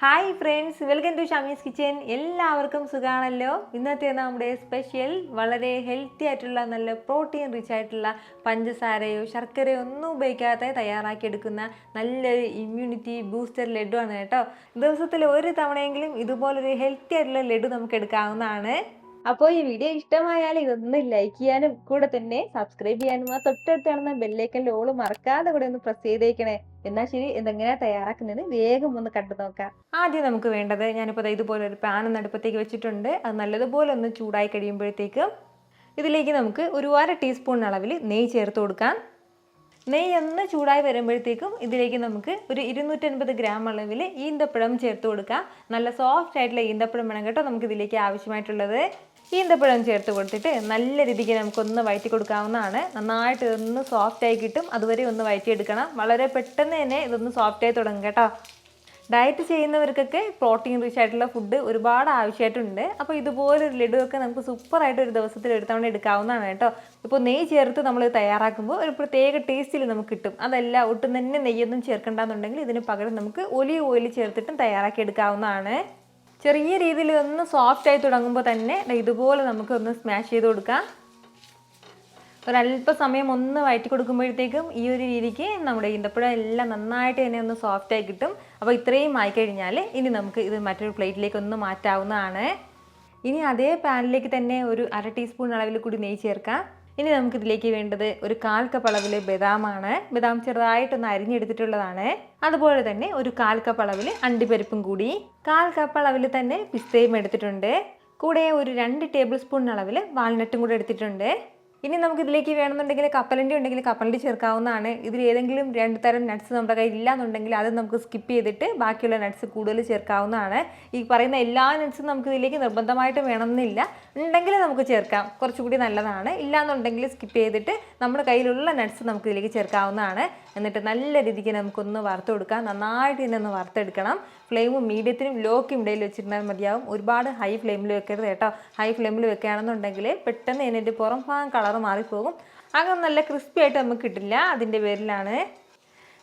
Hi friends, welcome to Shamee's kitchen. എല്ലാവർക്കും സുഖമാണല്ലോ. ഇന്നത്തെ നമ്മുടെ സ്പെഷ്യൽ വളരെ ഹെൽത്തി ആയിട്ടുള്ള നല്ല പ്രോട്ടീൻ റിച്ച് ആയിട്ടുള്ള പഞ്ചസാരയോ ശർക്കരയോ ഒന്നും ഉപയോഗിക്കാതെ തയ്യാറാക്കിയെടുക്കുന്ന നല്ലൊരു ഇമ്മ്യൂണിറ്റി ബൂസ്റ്റർ ലഡു ആണ് കേട്ടോ. ദിവസത്തിൽ ഒരു തവണയെങ്കിലും ഇതുപോലൊരു ഹെൽത്തി ആയിട്ടുള്ള ലഡു നമുക്ക് എടുക്കാവുന്നതാണ്. അപ്പോൾ ഈ വീഡിയോ ഇഷ്ടമായാൽ ഇതൊന്ന് ലൈക്ക് ചെയ്യാനും കൂടെ തന്നെ സബ്സ്ക്രൈബ് ചെയ്യാനും ആ തൊട്ടടുത്ത് കാണുന്ന ബെല്ലൈക്കൻ്റെ ഓള് മറക്കാതെ കൂടെ ഒന്ന് പ്രസ് ചെയ്തേക്കണേ. എന്നാൽ ശരി, ഇതെങ്ങനെയാണ് തയ്യാറാക്കുന്നത് വേഗം ഒന്ന് കണ്ടു നോക്കാം. ആദ്യം നമുക്ക് വേണ്ടത്, ഞാനിപ്പോൾ ഇതുപോലെ ഒരു പാൻ അടുപ്പത്തേക്ക് വെച്ചിട്ടുണ്ട്. അത് നല്ലതുപോലെ ഒന്ന് ചൂടായി കഴിയുമ്പോഴത്തേക്കും ഇതിലേക്ക് നമുക്ക് ഒരു 1/2 ടീസ്പൂൺ അളവിൽ നെയ്യ് ചേർത്ത് കൊടുക്കാം. നെയ്യ് ഒന്ന് ചൂടായി വരുമ്പോഴത്തേക്കും ഇതിലേക്ക് നമുക്ക് ഒരു 250 ഗ്രാം അളവിൽ ഈന്തപ്പഴം ചേർത്ത് കൊടുക്കാം. നല്ല സോഫ്റ്റ് ആയിട്ടുള്ള ഈന്തപ്പഴം വേണം കേട്ടോ നമുക്ക് ഇതിലേക്ക് ആവശ്യമായിട്ടുള്ളത്. ഈന്തപ്പഴം ചേർത്ത് കൊടുത്തിട്ട് നല്ല രീതിക്ക് നമുക്കൊന്ന് വഴറ്റി കൊടുക്കാവുന്നതാണ്. നന്നായിട്ട് ഇതൊന്ന് സോഫ്റ്റായി കിട്ടും, അതുവരെ ഒന്ന് വഴറ്റിയെടുക്കണം. വളരെ പെട്ടെന്ന് തന്നെ ഇതൊന്ന് സോഫ്റ്റായി തുടങ്ങും കേട്ടോ. ഡയറ്റ് ചെയ്യുന്നവർക്കൊക്കെ പ്രോട്ടീൻ റിച്ച് ആയിട്ടുള്ള ഫുഡ് ഒരുപാട് ആവശ്യമായിട്ടുണ്ട്. അപ്പോൾ ഇതുപോലൊരു ലഡു ഒക്കെ നമുക്ക് സൂപ്പറായിട്ട് ഒരു ദിവസത്തിൽ ഒരു തവണ എടുക്കാവുന്നതാണ് കേട്ടോ. ഇപ്പോൾ നെയ്യ് ചേർത്ത് നമ്മൾ തയ്യാറാക്കുമ്പോൾ ഒരു പ്രത്യേക ടേസ്റ്റിൽ നമുക്ക് കിട്ടും. അതല്ല ഒട്ടും തന്നെ നെയ്യൊന്നും ചേർക്കണ്ടെന്നുണ്ടെങ്കിൽ ഇതിന് പകരം നമുക്ക് ഒലിവ് ഓയിൽ ചേർത്തിട്ടും തയ്യാറാക്കി എടുക്കാവുന്നതാണ്. ചെറിയ രീതിയിൽ ഒന്ന് സോഫ്റ്റായി തുടങ്ങുമ്പോൾ തന്നെ ഇതുപോലെ നമുക്ക് ഒന്ന് സ്മാഷ് ചെയ്ത് കൊടുക്കാം. ഒരല്പസമയം ഒന്ന് വഴറ്റി കൊടുക്കുമ്പോഴത്തേക്കും ഈ ഒരു രീതിക്ക് നമ്മുടെ ഈന്തപ്പഴം എല്ലാം നന്നായിട്ട് തന്നെ ഒന്ന് സോഫ്റ്റായി കിട്ടും. അപ്പോൾ ഇത്രയും ആയിക്കഴിഞ്ഞാൽ ഇനി നമുക്ക് ഇത് മറ്റൊരു പ്ലേറ്റിലേക്ക് ഒന്ന് മാറ്റാവുന്നതാണ്. ഇനി അതേ പാനിലേക്ക് തന്നെ ഒരു 1/2 ടീസ്പൂൺ അളവിൽ കൂടി നെയ്യ് ചേർക്കാം. ഇനി നമുക്കിതിലേക്ക് വേണ്ടത് ഒരു 1/4 കപ്പ് അളവിൽ ബദാമാണ്. ബദാം ചെറുതായിട്ടൊന്ന് അരിഞ്ഞെടുത്തിട്ടുള്ളതാണ്. അതുപോലെ തന്നെ ഒരു 1/4 കപ്പ് അളവിൽ അണ്ടിപ്പരിപ്പും കൂടി, 1/4 കപ്പ് അളവിൽ തന്നെ പിസ്തയും എടുത്തിട്ടുണ്ട്. കൂടെ ഒരു 2 ടേബിൾ സ്പൂൺ അളവിൽ വാൾനട്ടും കൂടെ എടുത്തിട്ടുണ്ട്. ഇനി നമുക്കിതിലേക്ക് വേണമെന്നുണ്ടെങ്കിൽ കപ്പലണ്ടി ഉണ്ടെങ്കിൽ കപ്പലണ്ടി ചേർക്കാവുന്നതാണ്. ഇതിൽ ഏതെങ്കിലും 2 തരം നട്ട്സ് നമ്മുടെ കയ്യിൽ ഇല്ലാന്നുണ്ടെങ്കിൽ അത് നമുക്ക് സ്കിപ്പ് ചെയ്തിട്ട് ബാക്കിയുള്ള നട്ട്സ് കൂടുതൽ ചേർക്കാവുന്നതാണ്. ഈ പറയുന്ന എല്ലാ നട്ട്സും നമുക്ക് ഇതിലേക്ക് നിർബന്ധമായിട്ട് വേണമെന്നില്ല. ഉണ്ടെങ്കിൽ നമുക്ക് ചേർക്കാം, കുറച്ചുകൂടി നല്ലതാണ്. ഇല്ലാന്നുണ്ടെങ്കിൽ സ്കിപ്പ് ചെയ്തിട്ട് നമ്മുടെ കയ്യിലുള്ള നട്ട്സ് നമുക്ക് ഇതിലേക്ക് ചേർക്കാവുന്നതാണ്. എന്നിട്ട് നല്ല രീതിക്ക് നമുക്കൊന്ന് വറുത്ത് കൊടുക്കാം. നന്നായിട്ട് തന്നെ ഒന്ന് വറുത്തെടുക്കണം. ഫ്ലെയിം മീഡിയത്തിനും ലോക്കും ഇടയിൽ വെച്ചിരുന്നാൽ മതിയാവും. ഒരുപാട് ഹൈ ഫ്ലെയിമിൽ വെക്കരുത് കേട്ടോ. ഹൈ ഫ്ലെയിമിൽ വെക്കുകയാണെന്നുണ്ടെങ്കിൽ പെട്ടെന്ന് അതിൻ്റെ പുറം ഭാഗം കളറ് മാറിപ്പോകും. അങ്ങനെ നല്ല ക്രിസ്പി ആയിട്ട് നമുക്ക് കിട്ടില്ല. അതിൻ്റെ പേരിലാണ്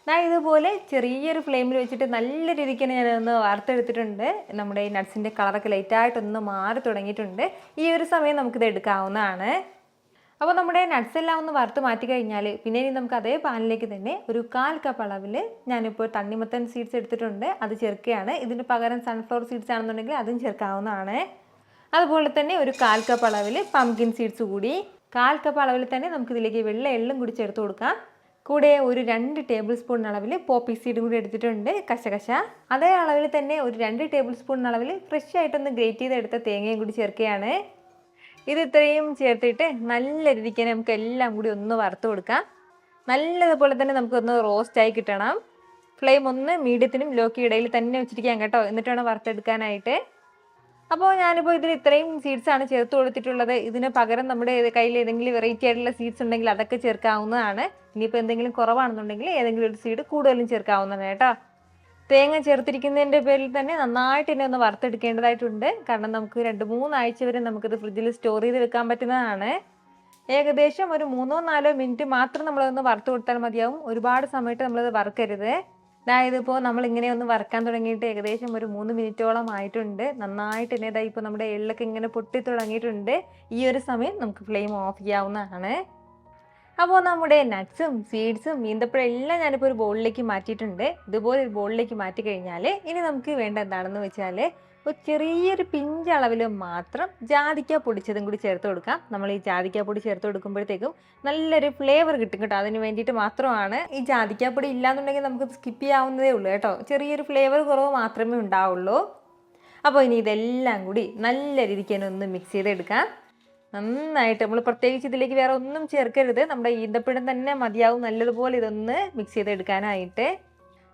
ഞാൻ ഇതുപോലെ ചെറിയൊരു ഫ്ലെയിമിൽ വെച്ചിട്ട് നല്ല രീതിക്ക് തന്നെ ഞാനൊന്ന് വറുത്തെടുത്തിട്ടുണ്ട്. നമ്മുടെ ഈ നട്ട്സിൻ്റെ കളറൊക്കെ ലൈറ്റായിട്ടൊന്ന് മാറി തുടങ്ങിയിട്ടുണ്ട്. ഈ ഒരു സമയം നമുക്കിത് എടുക്കാവുന്നതാണ്. അപ്പോൾ നമ്മുടെ നട്ട്സ് എല്ലാം ഒന്ന് വറുത്ത് മാറ്റി കഴിഞ്ഞാൽ പിന്നെ ഇനി നമുക്ക് അതേ പാനിലേക്ക് തന്നെ ഒരു 1/4 കപ്പ് അളവിൽ ഞാനിപ്പോൾ തണ്ണിമത്തൻ സീഡ്സ് എടുത്തിട്ടുണ്ട്, അത് ചേർക്കുകയാണ്. ഇതിന് പകരം സൺഫ്ലവർ സീഡ്സ് ആണെന്നുണ്ടെങ്കിൽ അതും ചേർക്കാവുന്നതാണ്. അതുപോലെ തന്നെ ഒരു 1/4 കപ്പ് അളവിൽ പംകിൻ സീഡ്സ് കൂടി, 1/4 കപ്പ് അളവിൽ തന്നെ നമുക്കിതിലേക്ക് വെള്ള എള്ളും കൂടി ചേർത്ത് കൊടുക്കാം. കൂടെ ഒരു 2 ടേബിൾ സ്പൂൺ അളവിൽ പോപ്പി സീഡും കൂടി എടുത്തിട്ടുണ്ട്, കശകശ. അതേ അളവിൽ തന്നെ ഒരു 2 ടേബിൾ സ്പൂൺ അളവിൽ ഫ്രഷ് ആയിട്ടൊന്ന് ഗ്രേറ്റ് ചെയ്തെടുത്ത തേങ്ങയും കൂടി ചേർക്കുകയാണ്. ഇത് ഇത്രയും ചേർത്തിട്ട് നല്ല രീതിക്ക് നമുക്ക് എല്ലാം കൂടി ഒന്ന് വറുത്ത് കൊടുക്കാം. നല്ലതുപോലെ തന്നെ നമുക്കൊന്ന് റോസ്റ്റായി കിട്ടണം. ഫ്ലെയിം ഒന്ന് മീഡിയത്തിനും ലോക്ക് ഇടയിൽ തന്നെ വെച്ചിരിക്കാം കേട്ടോ, എന്നിട്ട് വേണം വറുത്തെടുക്കാനായിട്ട്. അപ്പോൾ ഞാനിപ്പോൾ ഇതിൽ ഇത്രയും സീഡ്സാണ് ചേർത്ത് കൊടുത്തിട്ടുള്ളത്. ഇതിന് പകരം നമ്മുടെ കയ്യിൽ ഏതെങ്കിലും വെറൈറ്റി ആയിട്ടുള്ള സീഡ്സ് ഉണ്ടെങ്കിൽ അതൊക്കെ ചേർക്കാവുന്നതാണ്. ഇനിയിപ്പോൾ എന്തെങ്കിലും കുറവാണെന്നുണ്ടെങ്കിൽ ഏതെങ്കിലും ഒരു സീഡ് കൂടുതലും ചേർക്കാവുന്നതാണ് കേട്ടോ. തേങ്ങ ചേർത്തിരിക്കുന്നതിൻ്റെ പേരിൽ തന്നെ നന്നായിട്ട് തന്നെ ഒന്ന് വറുത്തെടുക്കേണ്ടതായിട്ടുണ്ട്. കാരണം നമുക്ക് 2-3 ആഴ്ച വരെ നമുക്കിത് ഫ്രിഡ്ജിൽ സ്റ്റോർ ചെയ്ത് വെക്കാൻ പറ്റുന്നതാണ്. ഏകദേശം ഒരു 3-4 മിനിറ്റ് മാത്രം നമ്മളതൊന്ന് വറുത്ത് കൊടുത്താൽ മതിയാവും. ഒരുപാട് സമയത്ത് നമ്മളത് വറുക്കരുത്. അതായത് ഇപ്പോൾ നമ്മളിങ്ങനെ ഒന്ന് വറുക്കാൻ തുടങ്ങിയിട്ട് ഏകദേശം ഒരു 3 മിനിറ്റോളം ആയിട്ടുണ്ട്. നന്നായിട്ട് തന്നെ ഇപ്പോൾ നമ്മുടെ എള്ളൊക്കെ ഇങ്ങനെ പൊട്ടി തുടങ്ങിയിട്ടുണ്ട്. ഈ ഒരു സമയം നമുക്ക് ഫ്ലെയിം ഓഫ് ചെയ്യാവുന്നതാണ്. അപ്പോൾ നമ്മുടെ നട്ട്സും സീഡ്സും ഈന്തപ്പഴം എല്ലാം ഞാനിപ്പോൾ ഒരു ബൗളിലേക്ക് മാറ്റിയിട്ടുണ്ട്. ഇതുപോലെ ഒരു ബൗളിലേക്ക് മാറ്റി കഴിഞ്ഞാൽ ഇനി നമുക്ക് വേണ്ട എന്താണെന്ന് വെച്ചാൽ ഒരു ചെറിയൊരു പിഞ്ച് അളവിൽ മാത്രം ജാതിക്ക പൊടിച്ചതും കൂടി ചേർത്ത് കൊടുക്കാം. നമ്മൾ ഈ ജാതിക്ക പൊടി ചേർത്ത് കൊടുക്കുമ്പോഴത്തേക്കും നല്ലൊരു ഫ്ലേവർ കിട്ടും കേട്ടോ. അതിന് വേണ്ടിയിട്ട് മാത്രമാണ്. ഈ ജാതിക്ക പൊടി ഇല്ലാന്നുണ്ടെങ്കിൽ നമുക്ക് സ്കിപ്പ് ചെയ്യാവുന്നതേ ഉള്ളൂ കേട്ടോ. ചെറിയൊരു ഫ്ലേവർ കുറവ് മാത്രമേ ഉണ്ടാവുള്ളൂ. അപ്പോൾ ഇനി ഇതെല്ലാം കൂടി നല്ല രീതിക്ക് തന്നെ ഒന്ന് മിക്സ് ചെയ്തെടുക്കാം. നന്നായിട്ട് നമ്മൾ പ്രത്യേകിച്ച് ഇതിലേക്ക് വേറെ ഒന്നും ചേർക്കരുത്. നമ്മുടെ ഈന്തപ്പഴം തന്നെ മതിയാവും നല്ലതുപോലെ ഇതൊന്ന് മിക്സ് ചെയ്തെടുക്കാനായിട്ട്.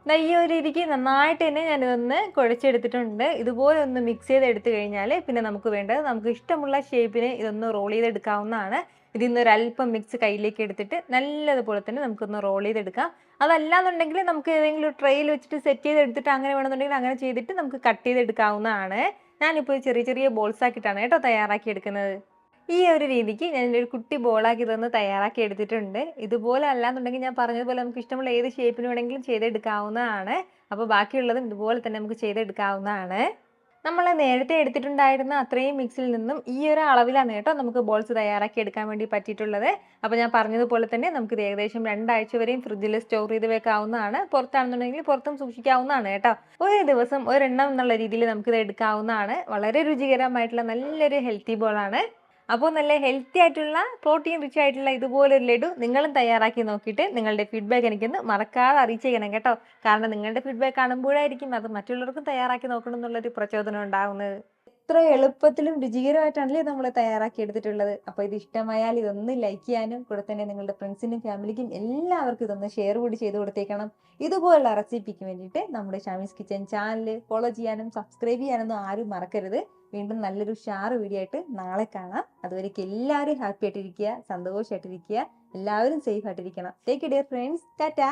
ഈ ഒരു രീതിക്ക് നന്നായിട്ട് തന്നെ ഞാനിതൊന്ന് കുഴച്ചെടുത്തിട്ടുണ്ട്. ഇതുപോലെ ഒന്ന് മിക്സ് ചെയ്തെടുത്ത് കഴിഞ്ഞാൽ പിന്നെ നമുക്ക് വേണ്ടത് നമുക്ക് ഇഷ്ടമുള്ള ഷേപ്പിന് ഇതൊന്ന് റോൾ ചെയ്തെടുക്കാവുന്നതാണ്. ഇതിൽ നിന്ന് ഒരല്പം മിക്സ് കയ്യിലേക്ക് എടുത്തിട്ട് നല്ലതുപോലെ തന്നെ നമുക്കൊന്ന് റോൾ ചെയ്തെടുക്കാം. അതല്ലാന്നുണ്ടെങ്കിൽ നമുക്ക് ഏതെങ്കിലും ട്രെയിൽ വെച്ചിട്ട് സെറ്റ് ചെയ്തെടുത്തിട്ട് അങ്ങനെ വേണമെന്നുണ്ടെങ്കിൽ അങ്ങനെ ചെയ്തിട്ട് നമുക്ക് കട്ട് ചെയ്തെടുക്കാവുന്നതാണ്. ഞാനിപ്പോൾ ചെറിയ ചെറിയ ബോൾസ് ആക്കിയിട്ടാണ് കേട്ടോ തയ്യാറാക്കി എടുക്കുന്നത്. ഈ ഒരു രീതിക്ക് ഞാൻ ഒരു കുട്ടി ബോളാക്കി ഇതൊന്ന് തയ്യാറാക്കി എടുത്തിട്ടുണ്ട്. ഇതുപോലെ അല്ലാന്നുണ്ടെങ്കിൽ ഞാൻ പറഞ്ഞതുപോലെ നമുക്ക് ഇഷ്ടമുള്ള ഏത് ഷേപ്പിന് വേണമെങ്കിലും ചെയ്തെടുക്കാവുന്നതാണ്. അപ്പോൾ ബാക്കിയുള്ളതും ഇതുപോലെ തന്നെ നമുക്ക് ചെയ്തെടുക്കാവുന്നതാണ്. നമ്മൾ നേരത്തെ എടുത്തിട്ടുണ്ടായിരുന്ന അത്രയും മിക്സിൽ നിന്നും ഈ ഒരു അളവിലാണ് കേട്ടോ നമുക്ക് ബോൾസ് തയ്യാറാക്കി എടുക്കാൻ വേണ്ടി പറ്റിയിട്ടുള്ളത്. അപ്പോൾ ഞാൻ പറഞ്ഞതുപോലെ തന്നെ നമുക്കിത് ഏകദേശം 2 ആഴ്ച വരെയും ഫ്രിഡ്ജിൽ സ്റ്റോർ ചെയ്ത് വെക്കാവുന്നതാണ്. പുറത്താണെന്നുണ്ടെങ്കിൽ പുറത്തും സൂക്ഷിക്കാവുന്നതാണ് കേട്ടോ. ഒരു ദിവസം ഒരെണ്ണം എന്നുള്ള രീതിയിൽ നമുക്കിത് എടുക്കാവുന്നതാണ്. വളരെ രുചികരമായിട്ടുള്ള നല്ലൊരു ഹെൽത്തി ബോളാണ്. അപ്പോൾ നല്ല ഹെൽത്തി ആയിട്ടുള്ള പ്രോട്ടീൻ റിച്ച് ആയിട്ടുള്ള ഇതുപോലൊരു ലഡു നിങ്ങളും തയ്യാറാക്കി നോക്കിയിട്ട് നിങ്ങളുടെ ഫീഡ്ബാക്ക് എനിക്കൊന്ന് മറക്കാതെ അറിയിച്ചേക്കണം കേട്ടോ. കാരണം നിങ്ങളുടെ ഫീഡ്ബാക്ക് കാണുമ്പോഴായിരിക്കും അത് മറ്റുള്ളവർക്കും തയ്യാറാക്കി നോക്കണം എന്നുള്ളൊരു പ്രചോദനം ഉണ്ടാകുന്നത്. എത്ര എളുപ്പത്തിലും രുചികരമായിട്ടാണല്ലേ നമ്മൾ തയ്യാറാക്കി എടുത്തിട്ടുള്ളത്. അപ്പോൾ ഇത് ഇഷ്ടമായാൽ ഇതൊന്ന് ലൈക്ക് ചെയ്യാനും കൂടെ തന്നെ നിങ്ങളുടെ ഫ്രണ്ട്സിനും ഫാമിലിക്കും എല്ലാവർക്കും ഇതൊന്ന് ഷെയർ കൂടി ചെയ്ത് കൊടുത്തേക്കണം. ഇതുപോലുള്ള റെസിപ്പിക്ക് വേണ്ടിയിട്ട് നമ്മുടെ ഷാമീസ് കിച്ചൻ ചാനൽ ഫോളോ ചെയ്യാനും സബ്സ്ക്രൈബ് ചെയ്യാനൊന്നും ആരും മറക്കരുത്. വീണ്ടും നല്ലൊരു ഷാർ വീഡിയോ ആയിട്ട് നാളെ കാണാം. അതുവരേക്കും എല്ലാവരും ഹാപ്പി ആയിട്ടിരിക്കുക, സന്തോഷമായിട്ടിരിക്കുക, എല്ലാവരും സേഫ് ആയിട്ടിരിക്കണം. Take care friends. ടാറ്റാ.